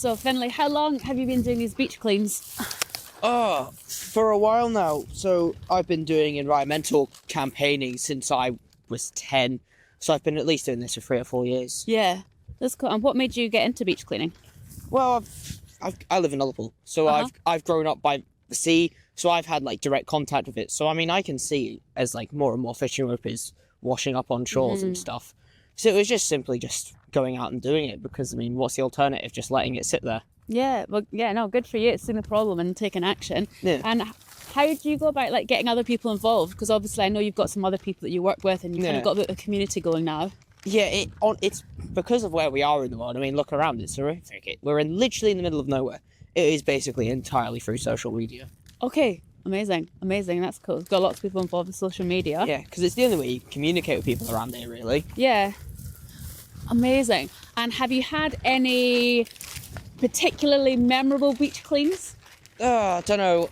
So, Finlay, how long have you been doing these beach cleans? Oh, for a while now. So I've been doing environmental campaigning since I was 10. So I've been at least doing this for 3 or 4 years. Yeah, that's cool. And what made you get into beach cleaning? Well, I live in Ullapool, so I've grown up by the sea, so I've had like direct contact with it. So I mean, I can see as like more and more fishing rope is washing up on shores and stuff. So it was just simply just going out and doing it because I mean, what's the alternative? Just letting it sit there. Yeah, well, yeah, no, good for you. It's seeing the problem and taking action. Yeah. And how do you go about like getting other people involved? Because obviously I know you've got some other people that you work with and you've kind of got a bit of a community going now. Yeah, it's because of where we are in the world. I mean, look around, it's horrific. We're literally in the middle of nowhere. It is basically entirely through social media. Okay, amazing, that's cool. We've got lots of people involved in social media. Yeah, because it's the only way you can communicate with people around here, really. Yeah, amazing. And have you had any particularly memorable beach cleans? I don't know.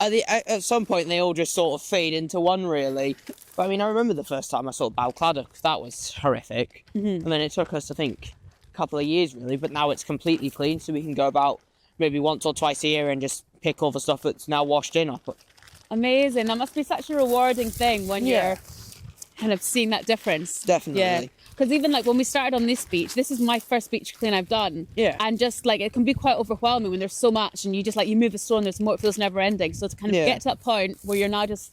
At some point, they all just sort of fade into one, really. But I mean, I remember the first time I saw Balclada, because that was horrific. And then it took us, I think, a couple of years, really. But now it's completely clean, so we can go about maybe once or twice a year and just pick all the stuff that's now washed in. Amazing. That must be such a rewarding thing when you're kind of seeing that difference. Definitely. Yeah. Because even like when we started on this beach, this is my first beach clean I've done. Yeah. And just like it can be quite overwhelming when there's so much and you just like you move a stone, there's more, it feels never ending. So to kind of get to that point where you're now just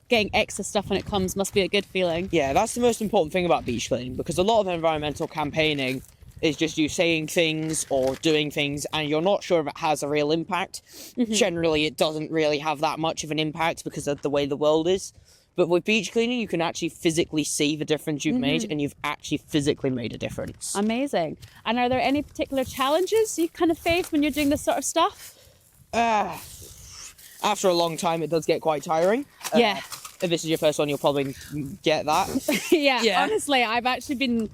getting extra stuff when it comes must be a good feeling. Yeah, that's the most important thing about beach cleaning, because a lot of environmental campaigning is just you saying things or doing things and you're not sure if it has a real impact. Generally, it doesn't really have that much of an impact because of the way the world is. But with beach cleaning, you can actually physically see the difference you've made, and you've actually physically made a difference. Amazing. And are there any particular challenges you kind of face when you're doing this sort of stuff? After a long time, it does get quite tiring. Yeah. If this is your first one, you'll probably get that. Yeah, honestly, I've actually been...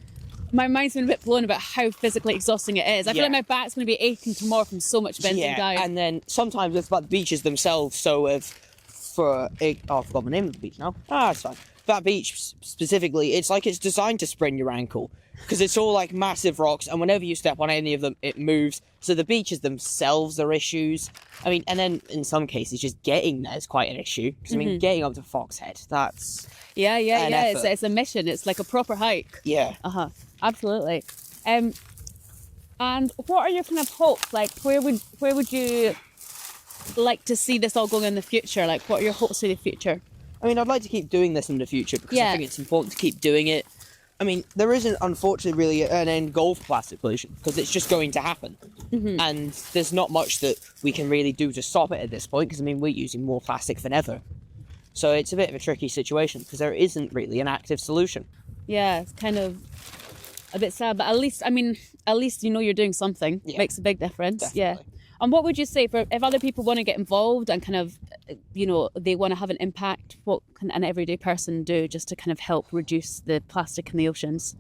My mind's been a bit blown about how physically exhausting it is. I feel like my back's going to be aching tomorrow from so much bending down. And then sometimes it's about the beaches themselves. So I forgot the name of the beach now. It's fine. That beach specifically, it's like it's designed to sprain your ankle because it's all like massive rocks, and whenever you step on any of them, it moves. So the beaches themselves are issues. I mean, and then in some cases, just getting there is quite an issue. Because I mean, getting up to Foxhead, that's yeah. It's a mission. It's like a proper hike. Yeah. Absolutely. And what are your kind of hopes? Like, where would you like to see this all going in the future? Like, what are your hopes for the future? I mean, I'd like to keep doing this in the future because I think it's important to keep doing it. I mean, there isn't, unfortunately, really an end goal for plastic pollution because it's just going to happen. And there's not much that we can really do to stop it at this point because, I mean, we're using more plastic than ever. So it's a bit of a tricky situation because there isn't really an active solution. Yeah, it's kind of a bit sad, but at least you know you're doing something. Yeah. Makes a big difference. Definitely. Yeah. And what would you say if other people want to get involved and kind of, you know, they want to have an impact, what can an everyday person do just to kind of help reduce the plastic in the oceans?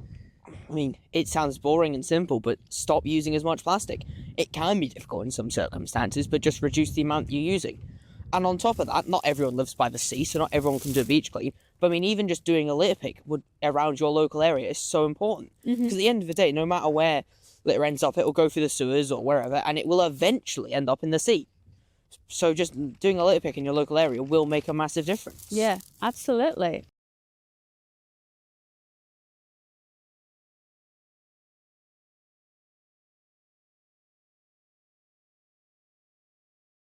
I mean, it sounds boring and simple, but stop using as much plastic. It can be difficult in some circumstances, but just reduce the amount you're using. And on top of that, not everyone lives by the sea, so not everyone can do a beach clean. But I mean, even just doing a litter pick around your local area is so important. Because at the end of the day, no matter where litter ends up, it will go through the sewers or wherever, and it will eventually end up in the sea. So just doing a litter pick in your local area will make a massive difference. Yeah, absolutely.